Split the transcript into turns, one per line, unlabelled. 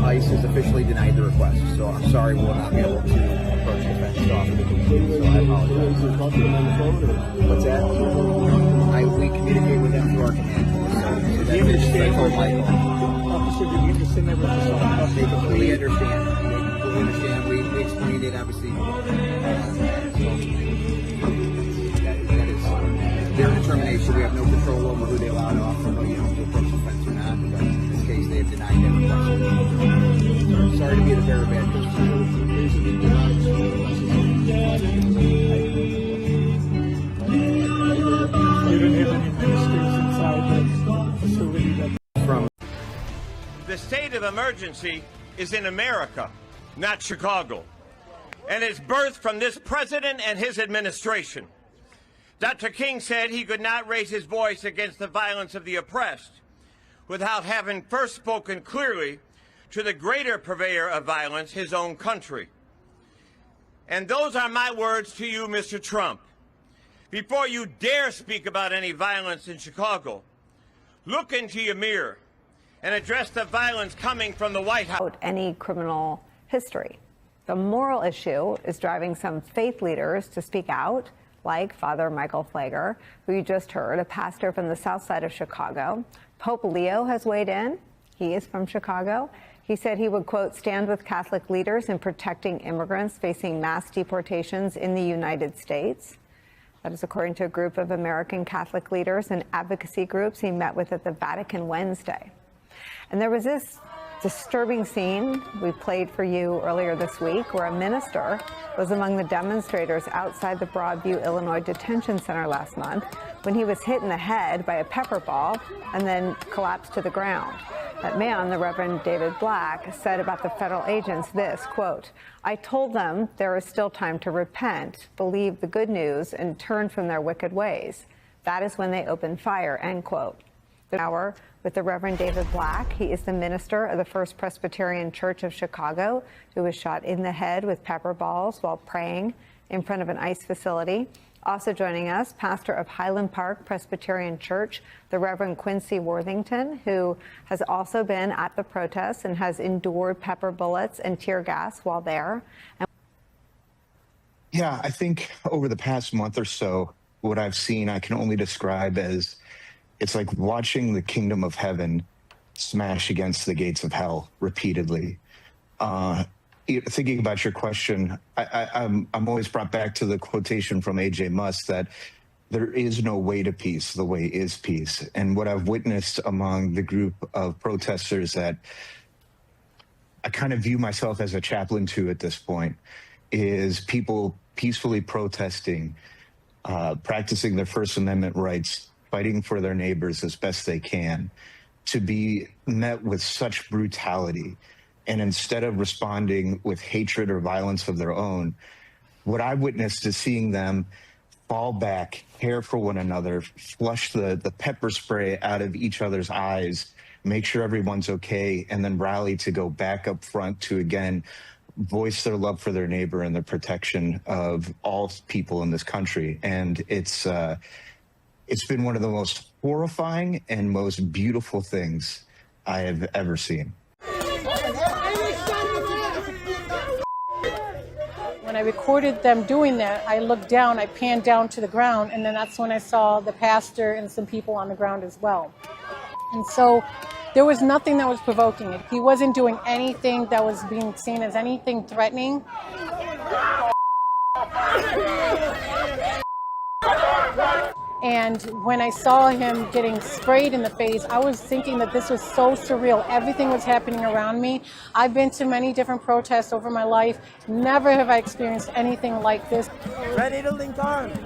ICE has officially denied the request, so I'm sorry we'll not be able to approach the fence officer. So I apologize. What's that? We communicate with them through our command post. So that's I told Michael.
Officer, did you understand that?
They completely understand. We explained it, obviously. That is their determination. We have no control over who they allow to offer, to approach the fence or not. But in this case, they have denied that request. Sorry to be the bearer of bad news.
You don't have any ministers inside the facility
From
the state of emergency is in America, not Chicago, and is birthed from this president and his administration. Dr. King said he could not raise his voice against the violence of the oppressed without having first spoken clearly to the greater purveyor of violence, his own country. And those are my words to you, Mr. Trump. Before you dare speak about any violence in Chicago, look into your mirror and address the violence coming from the White House.
Any criminal history. The moral issue is driving some faith leaders to speak out, like Father Michael Pfleger, who you just heard, a pastor from the south side of Chicago. Pope Leo has weighed in. He is from Chicago. He said he would, quote, stand with Catholic leaders in protecting immigrants facing mass deportations in the United States. That is according to a group of American Catholic leaders and advocacy groups he met with at the Vatican Wednesday. And there was this disturbing scene we played for you earlier this week where a minister was among the demonstrators outside the Broadview, Illinois detention center last month when he was hit in the head by a pepper ball and then collapsed to the ground. That man, the Reverend David Black, said about the federal agents this, quote, I told them there is still time to repent, believe the good news, and turn from their wicked ways. That is when they opened fire, end quote. The hour with the Reverend David Black. He is the minister of the First Presbyterian Church of Chicago, who was shot in the head with pepper balls while praying in front of an ICE facility. Also joining us, pastor of Highland Park Presbyterian Church, the Reverend Quincy Worthington, who has also been at the protests and has endured pepper bullets and tear gas while there.
Yeah, I think over the past month or so, what I've seen, I can only describe as it's like watching the kingdom of heaven smash against the gates of hell repeatedly. Thinking about your question, I'm always brought back to the quotation from A.J. Musk that there is no way to peace, the way is peace. And what I've witnessed among the group of protesters that I kind of view myself as a chaplain to at this point is people peacefully protesting, practicing their First Amendment rights, fighting for their neighbors as best they can, to be met with such brutality. And instead of responding with hatred or violence of their own, what I witnessed is seeing them fall back, care for one another, flush the pepper spray out of each other's eyes, make sure everyone's okay, and then rally to go back up front to, again, voice their love for their neighbor and the protection of all people in this country. And it's been one of the most horrifying and most beautiful things I have ever seen.
When I recorded them doing that, I looked down, I panned down to the ground, and then that's when I saw the pastor and some people on the ground as well. And so there was nothing that was provoking it. He wasn't doing anything that was being seen as anything threatening. And when I saw him getting sprayed in the face, I was thinking that this was so surreal. Everything was happening around me. I've been to many different protests over my life. Never have I experienced anything like this.
Ready to link arms.